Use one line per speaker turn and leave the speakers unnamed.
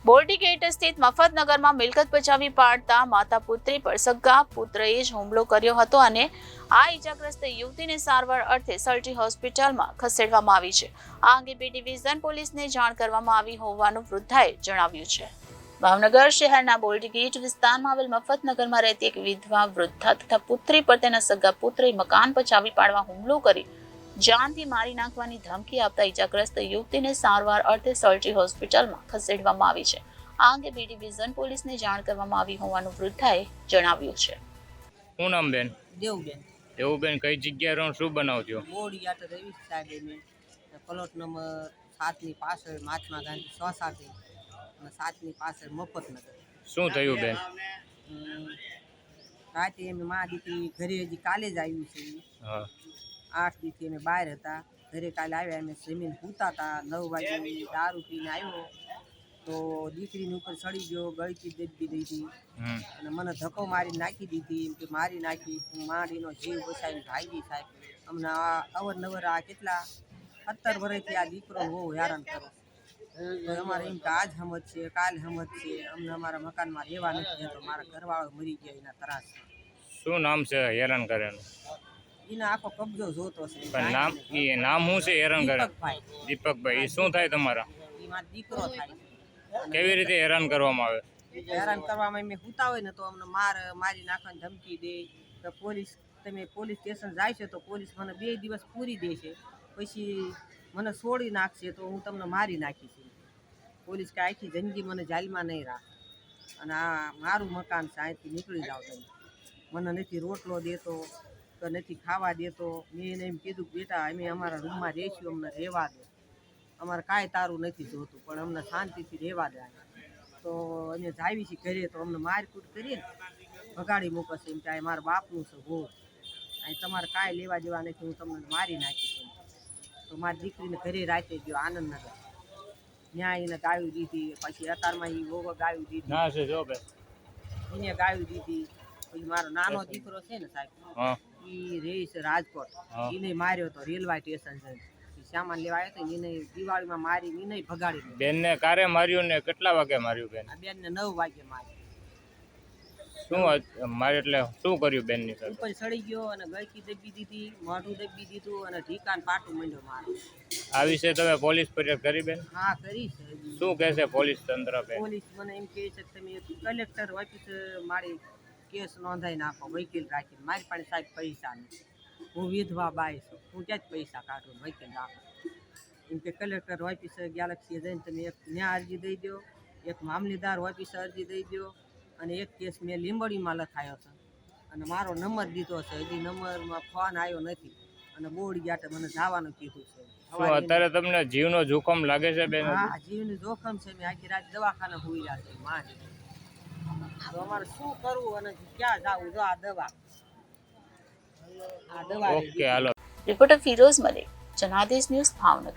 બોરડી gate સ્થિત મફતનગરમાં મિલકત બચાવી પાડતા માતા પુત્રી પર સગા પુત્રએ જ હુમલો કર્યો હતો અને આ ઈજાગ્રસ્ત યુવતીને સારવાર અર્થે સલટી હોસ્પિટલમાં ખસેડવામાં આવી છે. આ અંગે બી ડિવિઝન પોલીસને જાણ કરવામાં આવી હોવાનું વૃદ્ધાએ જણાવ્યું છે. ભાવનગર શહેરના બોરડી ગેટ વિસ્તારમાં આવેલ મફતનગરમાં રહેતી એક વિધવા વૃદ્ધા તથા પુત્રી પર તેના સગા પુત્રએ મકાન બચાવી પાડવા હુમલો કરી જાનથી મારી નાખવાની ધમકી આપતા ઈજાગ્રસ્ત યુવતીને સારવાર અર્થે સલટી હોસ્પિટલમાં ખસેડવામાં આવી છે. આ અંગે બી ડિવિઝન પોલીસને જાણ કરવામાં આવી હોવાનું વૃદ્ધાએ જણાવ્યું છે.
શું નામ બેન?
દેવબેન.
દેવુબેન, કઈ જગ્યાએ રહો, શું બનાવજો?
બોરડી આટ રવિશ સાહેબ મેં પ્લોટ નંબર 7 ની પાછળ મહાત્મા ગાંધી સોસાયટી અને 7 ની પાછળ મફતનગર.
શું થયું બેન?
રાતે એમ મા દીકરી ઘરે હજી કાલે જ આવ્યું છે.
હા,
8 દીથી અમે બહાર હતા. ઘરે કાલે આવ્યા અમે જમીન પૂતા હતા. 9 વાગે દારૂ પીને આવ્યો તો દીકરીની ઉપર ચડી ગયો, ગળકી દબી દીધી અને મને ધક્કો મારી નાખી દીધી. એમ કે મારી નાખી, હું મારીનો જીવ બચાવીને ભાગી સાહેબ. અમને આ અવરનવર આ કેટલા 17 વર્ષથી આ દીકરો બહુ હેરાન કરો. તો અમારે એમ કે આજ સમજ છે, કાલ સમજ છે, અમને અમારા મકાનમાં રહેવા નથી દેતો. મારા ઘરવાળો મરી ગયા એના ત્રાસમાં.
શું નામ છે હેરાન કરેનું?
એનો આખો કબજો જોતો છે.
પણ નામ શું છે હેરાન કરે?
દીપકભાઈ.
દીપકભાઈ. એ શું થાય તમારા?
એ મારો દીકરો થાય.
કેવી રીતે હેરાન કરવામાં આવે?
હેરાન કરવામાં અમે સૂતા હોય ને તો અમને મારી નાખવાની ધમકી દે તો તમે પોલીસ સ્ટેશન જાય છે તો પોલીસ મને 2 દિવસ પૂરી દેશે, પછી મને છોડી નાખશે તો હું તમને મારી નાખીશ. પોલીસ કે આખી જિંદગી મને જેલમાં નહીં રાખે. અને આ મારું મકાન છે, અહીંથી નીકળી જાઓ તમે. મને નથી રોટલો દેતો તો નથી ખાવા દેતો. મેં એને એમ કીધું બેટા અમે અમારા રૂમમાં રહીશું, અમને રહેવા દે, અમારે કાંઈ તારું નથી જોતું, પણ અમને શાંતિથી રહેવા દે. તો અમે જાવી છીએ ઘરે તો અમને મારકૂટ કરીએ ને ભગાડી મૂકે છે. એમ કે મારા બાપનું છે બહુ, અહીં તમારે કાંઈ લેવા દેવા નથી, હું તમને મારી નાખીશ. તો મારી દીકરીને ઘરે રાતે ગયો આનંદનગર, ત્યાં એને ગાયું દીધી. પછી અત્યારમાં એ વહુ ગાયું દીધી,
ના છે જો બેન.
એને ગાયું દીધી. પછી મારો નાનો દીકરો છે ને સાહેબ,
હા,
એ રહે છે રાજકોટ. એને માર્યો તો રેલવે સ્ટેશન છે, સામાન લેવા આવ્યો હતો એને દિવાળીમાં મારી, એને ભગાડી.
બેનને કારે માર્યું ને કેટલા વાગે માર્યું બેન?
આ બેનને 9 વાગે મારી.
શું મારે એટલે શું કર્યું બેનની સાથે?
ઉપર ચડી ગયો અને ગળકી દબી દીધી, મોઢું દબી દીધું અને ઢીકાન પાટું માંડ્યો મારે.
આ વિશે તમે પોલીસ ફરિયાદ કરી બેન?
હા કરી છે.
શું કહેશે પોલીસ તંત્ર બેન?
પોલીસ મને એમ કહે છે કે તમે કલેક્ટર ઓફિસ મારી કેસ નોંધાઈ નાખો વકીલ રાખીને. મારી પાસે સાહેબ પૈસા નથી, હું વિધવા બાઈ છું, હું ક્યાંય પૈસા કાઢું વકીલ રાખો. એમ કે કલેક્ટર ઓફિસે ગેલેક્સી જઈને તમે એક ન્યાય અરજી દઈ દો, એક મામલેદાર ઓફિસે અરજી દઈ દો, અને એક કેસ મેં લીંબડીમાં લખાયો છે અને મારો નંબર દીધો છે. હજી નંબરમાં ફોન આવ્યો નથી અને બોર્ડ ગયા મને જવાનું કીધું છે.
શું અત્યારે તમને જીવનો જોખમ લાગે છે બેન?
હા, જીવનું જોખમ છે. મેં આખી રાત દવાખાને હોઈ રહ્યા છે માં. તો અમારે શું કરવું અને ક્યાં જવું? જો આ દવા
okay, hello.
Reporter Firoz Malik, Janadesh news, Bhavnagar.